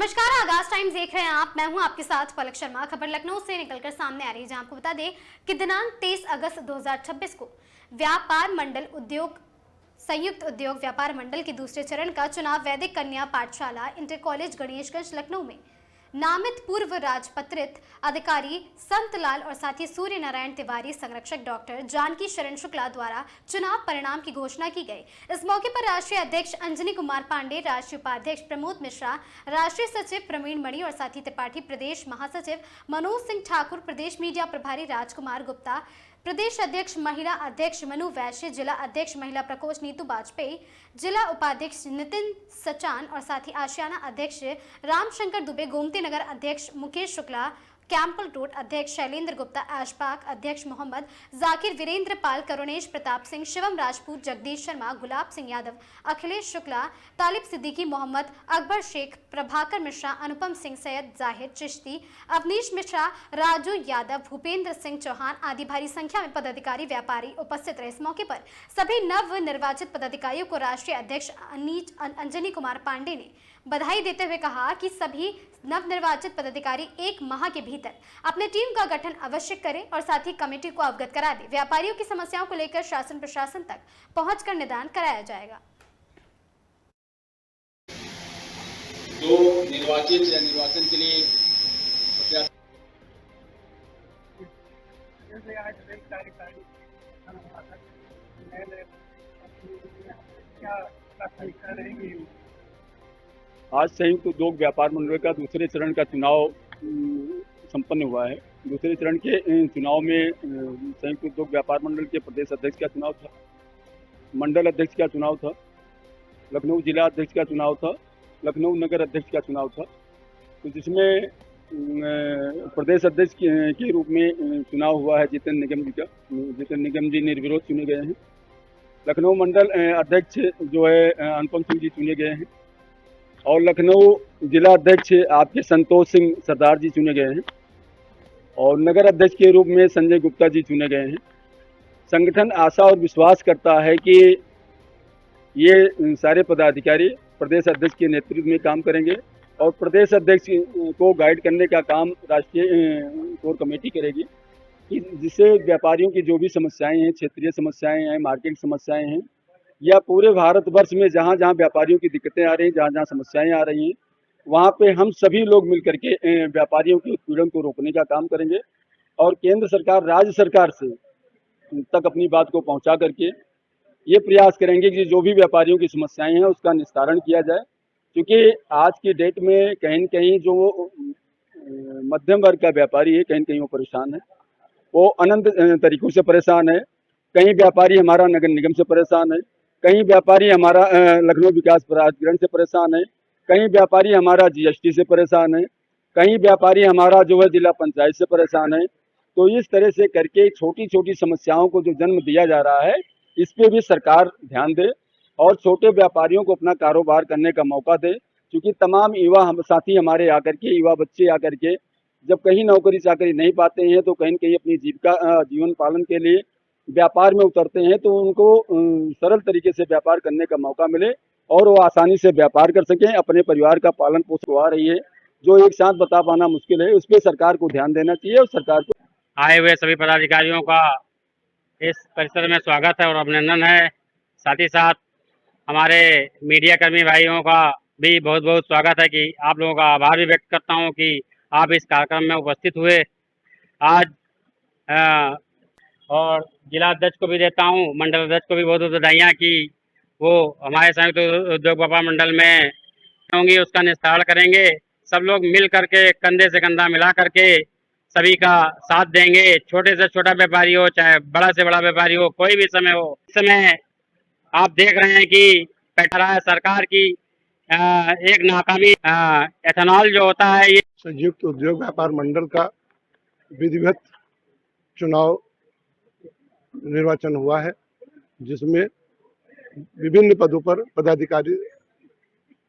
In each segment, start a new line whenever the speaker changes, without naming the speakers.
नमस्कार, आगाज टाइम्स देख रहे हैं आप। मैं हूं आपके साथ पलक शर्मा। खबर लखनऊ से निकलकर सामने आ रही है, जहां आपको बता दें कि दिनांक 23 अगस्त 2026 को व्यापार मंडल उद्योग संयुक्त उद्योग व्यापार मंडल के दूसरे चरण का चुनाव वैदिक कन्या पाठशाला इंटर कॉलेज गणेशगंज लखनऊ में नामित पूर्व राजपत्रित अधिकारी संतलाल और साथी सूर्य नारायण तिवारी, संरक्षक डॉक्टर जानकी शरण शुक्ला द्वारा चुनाव परिणाम की घोषणा की गई। इस मौके पर राष्ट्रीय अध्यक्ष अंजनी कुमार पांडे, राष्ट्रीय उपाध्यक्ष प्रमोद मिश्रा, राष्ट्रीय सचिव प्रवीण मणि और साथी त्रिपाठी, प्रदेश महासचिव मनोज सिंह ठाकुर, प्रदेश मीडिया प्रभारी राजकुमार गुप्ता, प्रदेश अध्यक्ष महिला अध्यक्ष मनु वैश्य, जिला अध्यक्ष महिला प्रकोष्ठ नीतू बाजपेयी, जिला उपाध्यक्ष नितिन सचान और साथी आशियाना अध्यक्ष रामशंकर दुबे, गोमती नगर अध्यक्ष मुकेश शुक्ला, कैंपल रोड अध्यक्ष शैलेंद्र गुप्ता, ऐशबाग अध्यक्ष मोहम्मद जाकिर, वीरेंद्र पाल, करुणेश प्रताप सिंह, शिवम राजपूत, जगदीश शर्मा, गुलाब सिंह यादव, अखिलेश शुक्ला, तालिब सिद्दीकी, मोहम्मद अकबर शेख, प्रभाकर मिश्रा, अनुपम सिंह, सैयद जाहिर चिश्ती, अवनीश मिश्रा, राजू यादव, भूपेंद्र सिंह चौहान आदि भारी संख्या में पदाधिकारी व्यापारी उपस्थित रहे। इस मौके पर सभी नव निर्वाचित पदाधिकारियों को राष्ट्रीय अध्यक्ष अंजनी कुमार पांडे ने बधाई देते हुए कहा कि सभी नवनिर्वाचित पदाधिकारी एक माह के भीतर अपने टीम का गठन अवश्य करें और साथ ही कमेटी को अवगत करा दें। व्यापारियों की समस्याओं को लेकर शासन प्रशासन तक पहुंचकर निदान कराया जाएगा।
जो निर्वाचित या निर्वाचन के लिए
आज संयुक्त उद्योग व्यापार मंडल का दूसरे चरण का चुनाव संपन्न हुआ है। दूसरे चरण के चुनाव में संयुक्त उद्योग व्यापार मंडल के प्रदेश अध्यक्ष का चुनाव था, मंडल अध्यक्ष का चुनाव था, लखनऊ जिला अध्यक्ष का चुनाव था, लखनऊ नगर अध्यक्ष का चुनाव था। तो जिसमें प्रदेश अध्यक्ष के रूप में चुनाव हुआ है जितेंद्र निगम जी का। जितेंद्र निगम जी निर्विरोध चुने गए हैं। लखनऊ मंडल अध्यक्ष जो है अनुपम सिंह जी चुने गए हैं और लखनऊ जिला अध्यक्ष आपके संतोष सिंह सरदार जी चुने गए हैं और नगर अध्यक्ष के रूप में संजय गुप्ता जी चुने गए हैं। संगठन आशा और विश्वास करता है कि ये सारे पदाधिकारी प्रदेश अध्यक्ष के नेतृत्व में काम करेंगे और प्रदेश अध्यक्ष को गाइड करने का काम राष्ट्रीय कोर कमेटी करेगी, जिससे व्यापारियों की जो भी समस्याएं हैं, क्षेत्रीय समस्याएं हैं, मार्केट समस्याएं हैं या पूरे भारतवर्ष में जहां जहां व्यापारियों की दिक्कतें आ रही हैं, जहां जहां समस्याएं आ रही हैं, वहां पे हम सभी लोग मिलकर के व्यापारियों के उत्पीड़न को रोकने का काम करेंगे और केंद्र सरकार, राज्य सरकार से तक अपनी बात को पहुंचा करके ये प्रयास करेंगे कि जो भी व्यापारियों की समस्याएं हैं उसका निस्तारण किया जाए। क्योंकि आज की डेट में कहीं न कहीं जो मध्यम वर्ग का व्यापारी है, कहीं न कहीं वो परेशान है, वो अनंत तरीकों से परेशान है। कहीं व्यापारी हमारा नगर निगम से परेशान है, कहीं व्यापारी हमारा लखनऊ विकास प्राधिकरण से परेशान है, कहीं व्यापारी हमारा जीएसटी से परेशान है, कहीं व्यापारी हमारा जो है जिला पंचायत से परेशान है। तो इस तरह से करके छोटी छोटी समस्याओं को जो जन्म दिया जा रहा है, इस पे भी सरकार ध्यान दे और छोटे व्यापारियों को अपना कारोबार करने का मौका दे। क्योंकि तमाम युवा हम साथी हमारे आकर के, युवा बच्चे आकर के जब कहीं नौकरी चाकरी नहीं पाते हैं तो कहीं न कहीं अपनी जीविका जीवन पालन के लिए व्यापार में उतरते हैं, तो उनको सरल तरीके से व्यापार करने का मौका मिले और वो आसानी से व्यापार कर सकें, अपने परिवार का पालन पोषण आ रही है जो एक साथ बता पाना मुश्किल है। उस पर सरकार को ध्यान देना चाहिए और सरकार को
आए हुए सभी पदाधिकारियों का इस परिसर में स्वागत है और अभिनंदन है। साथ ही साथ हमारे मीडिया कर्मी भाइयों का भी बहुत बहुत स्वागत है कि आप लोगों का आभार भी व्यक्त करता हूं कि आप इस कार्यक्रम में उपस्थित हुए आज। और जिला अध्यक्ष को भी देता हूं, मंडल अध्यक्ष को भी बहुत बहुत बधाइयाँ कि वो हमारे संयुक्त उद्योग व्यापार मंडल में होंगी, उसका निस्तारण करेंगे। सब लोग मिल करके कंधे से कंधा मिला करके सभी का साथ देंगे। छोटे से छोटा व्यापारी हो चाहे बड़ा से बड़ा व्यापारी हो, कोई भी समय हो। इस समय आप देख रहे हैं कि पेट्रोल सरकार की एक नाकामी एथेनॉल जो होता है, ये
संयुक्त उद्योग व्यापार मंडल का विधिवत चुनाव निर्वाचन हुआ है, जिसमें विभिन्न पदों पर पदाधिकारी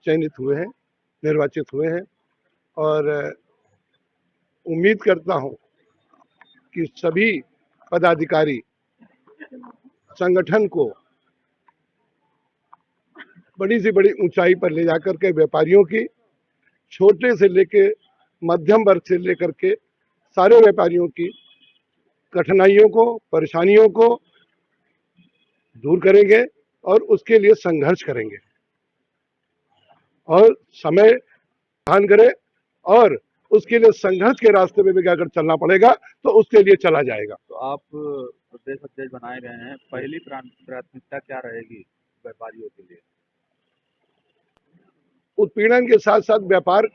चयनित हुए हैं, निर्वाचित हुए हैं और उम्मीद करता हूं कि सभी पदाधिकारी संगठन को बड़ी से बड़ी ऊंचाई पर ले जाकर के व्यापारियों की छोटे से लेके मध्यम वर्ग से लेकर के सारे व्यापारियों की कठिनाइयों को, परेशानियों को दूर करेंगे और उसके लिए संघर्ष करेंगे और समय दान करें और उसके लिए संघर्ष के रास्ते में भी अगर चलना पड़ेगा तो उसके लिए चला जाएगा।
तो आप प्रदेश अध्यक्ष बनाए गए हैं, पहली प्राथमिकता क्या रहेगी व्यापारियों के लिए?
उत्पीड़न के साथ साथ व्यापार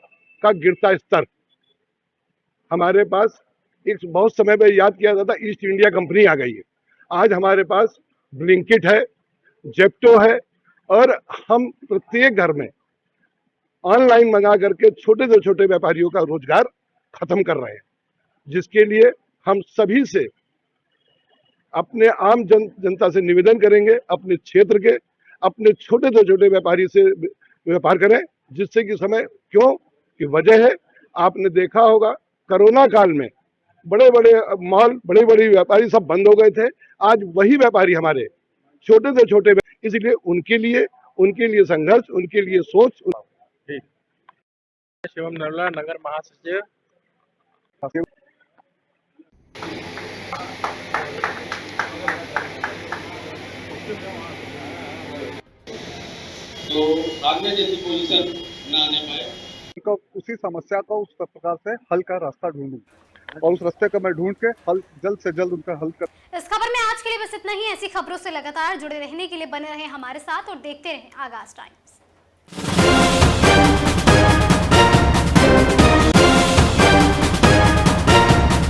का गिरता स्तर। हमारे पास एक बहुत समय में याद किया जाता था ईस्ट इंडिया कंपनी आ गई है, आज हमारे पास ब्लिंकिट है, जेप्टो है और हम प्रत्येक घर में ऑनलाइन मंगा करके छोटे से छोटे व्यापारियों का रोजगार खत्म कर रहे हैं, जिसके लिए हम सभी से अपने आम जनता से निवेदन करेंगे, अपने क्षेत्र के अपने छोटे से छोटे व्यापारी से व्यापार करें, जिससे कि समय क्यों कि वजह है आपने देखा होगा कोरोना काल में बड़े बड़े मॉल, बड़े बड़े व्यापारी सब बंद हो गए थे। आज वही व्यापारी हमारे छोटे से छोटे, इसलिए उनके लिए संघर्ष, उनके लिए सोच।
शिवम नरला, नगर महासचिव।
तो आगे जैसी पोजीशन न आने पाए,
को उसी समस्या को उस प्रकार से हल का रास्ता ढूंढूं और उस रास्ते को मैं ढूंढ के हल जल्द से जल्द उनका हल कर।
इस खबर में आज के लिए बस इतना ही। ऐसी खबरों से लगातार जुड़े रहने के लिए बने रहें हमारे साथ और देखते रहें आगाज टाइम।